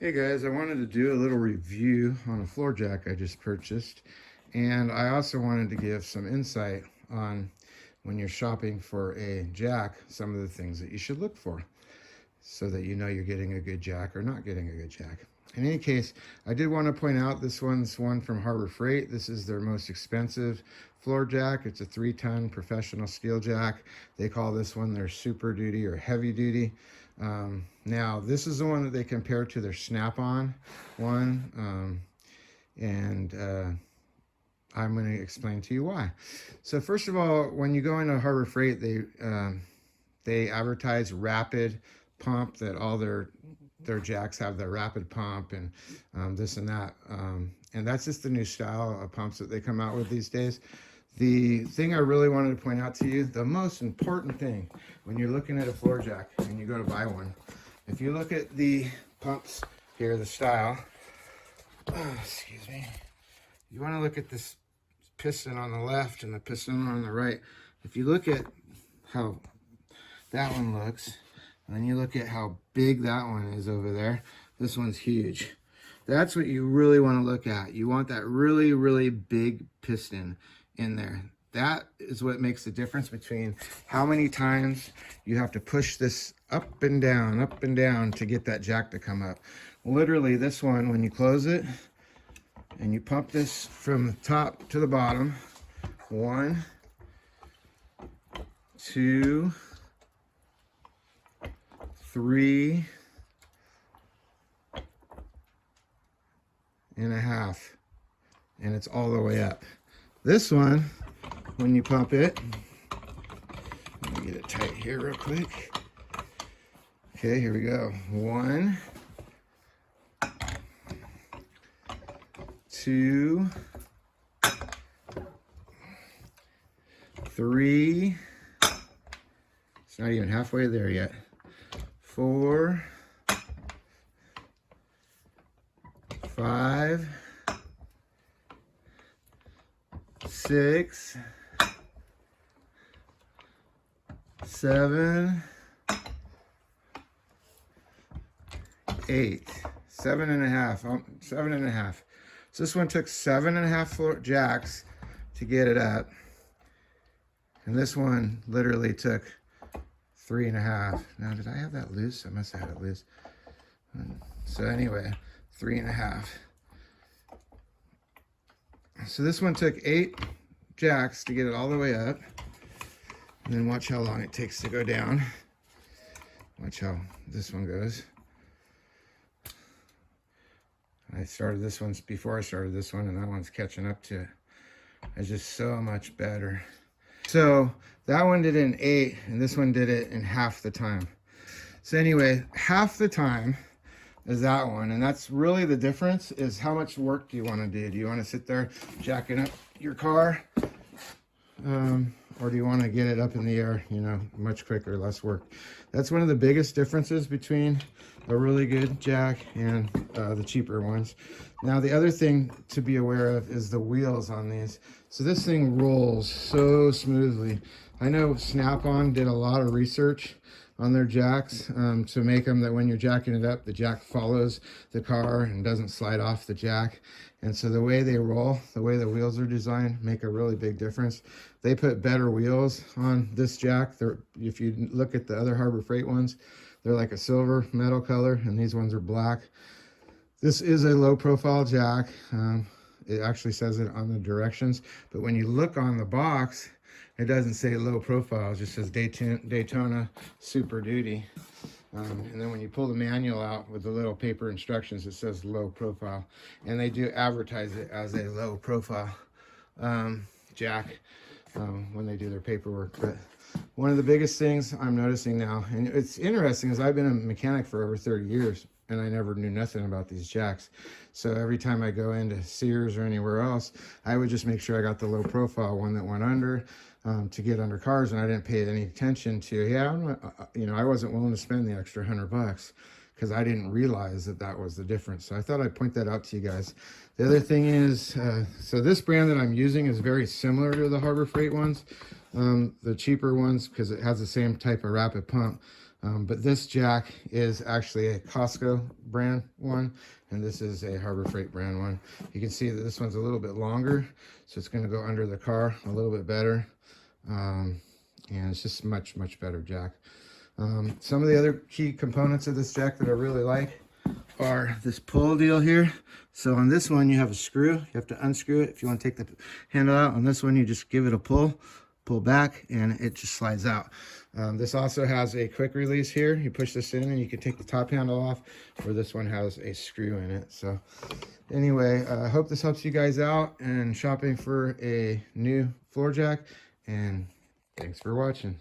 Hey guys, I wanted to do a little review on a floor jack I just purchased, and I also wanted to give some insight on when you're shopping for a jack, some of the things that you should look for so that you know you're getting a good jack or not getting a good jack. In any case, I did want to point out this one's one from Harbor Freight. This is their most expensive floor jack. It's a 3-ton professional steel jack. They call this one their Super Duty or Heavy Duty. Now, this is the one that they compare to their Snap-on one, I'm going to explain to you why. So first of all, when you go into Harbor Freight, they advertise rapid pump, that all their jacks have the rapid pump and this and that, and that's just the new style of pumps that they come out with these days. The thing I really wanted to point out to you, the most important thing when you're looking at a floor jack and you go to buy one, if you look at the pumps here, the style, excuse me, you want to look at this piston on the left and the piston on the right. If you look at how that one looks, and then you look at how big that one is over there, this one's huge. That's what you really want to look at. You want that really, really big piston in there. That is what makes the difference between how many times you have to push this up and down to get that jack to come up. Literally, this one, when you close it and you pump this from the top to the bottom, 1, 2, 3 and a half, and it's all the way up. This one, when you pump it, let me get it tight here real quick. Okay, here we go. 1, 2, 3. It's not even halfway there yet. 4, 5, 6, 7, 8, 7 and a half, 7 and a half. So this one took 7 and a half floor jacks to get it up, and this one literally took 3 and a half. Now, did I have that loose? I must have had it loose. So anyway, 3 and a half. So this one took 8 jacks to get it all the way up. And then watch how long it takes to go down. Watch how this one goes. I started this one before I started this one, and that one's catching up to it. It's just so much better. So that one did it in 8, and this one did it in half the time. So anyway, half the time is that one, and that's really the difference, is how much work do you want to do? Do you want to sit there jacking up your car, or do you want to get it up in the air, you know, much quicker, less work? That's one of the biggest differences between a really good jack and the cheaper ones. Now, the other thing to be aware of is the wheels on these. So this thing rolls so smoothly. I know Snap-on did a lot of research on their jacks to make them that when you're jacking it up, the jack follows the car and doesn't slide off the jack. And so the way they roll, the way the wheels are designed, make a really big difference. They put better wheels on this jack. If you look at the other Harbor Freight ones, they're like a silver metal color, and these ones are black. This is a low profile jack. It actually says it on the directions, but when you look on the box, it doesn't say low profile. It just says Daytona Super Duty. And then when you pull the manual out with the little paper instructions, it says low profile. And they do advertise it as a low profile jack when they do their paperwork. But one of the biggest things I'm noticing now, and it's interesting, is I've been a mechanic for over 30 years, and I never knew nothing about these jacks. So every time I go into Sears or anywhere else, I would just make sure I got the low profile one that went under, to get under cars, and I didn't pay any attention to, you know, I wasn't willing to spend the extra $100 because I didn't realize that that was the difference. So I thought I'd point that out to you guys. The other thing is, so this brand that I'm using is very similar to the Harbor Freight ones, the cheaper ones, because it has the same type of rapid pump. But this jack is actually a Costco brand one, and this is a Harbor Freight brand one. You can see that this one's a little bit longer, so it's going to go under the car a little bit better. And it's just much better jack. Some of the other key components of this jack that I really like are this pull deal here. So on this one you have a screw, you have to unscrew it if you want to take the handle out. On this one you just give it a pull back, and it just slides out. This also has a quick release here. You push this in and you can take the top handle off, where this one has a screw in it. So anyway, I hope this helps you guys out in shopping for a new floor jack, and thanks for watching.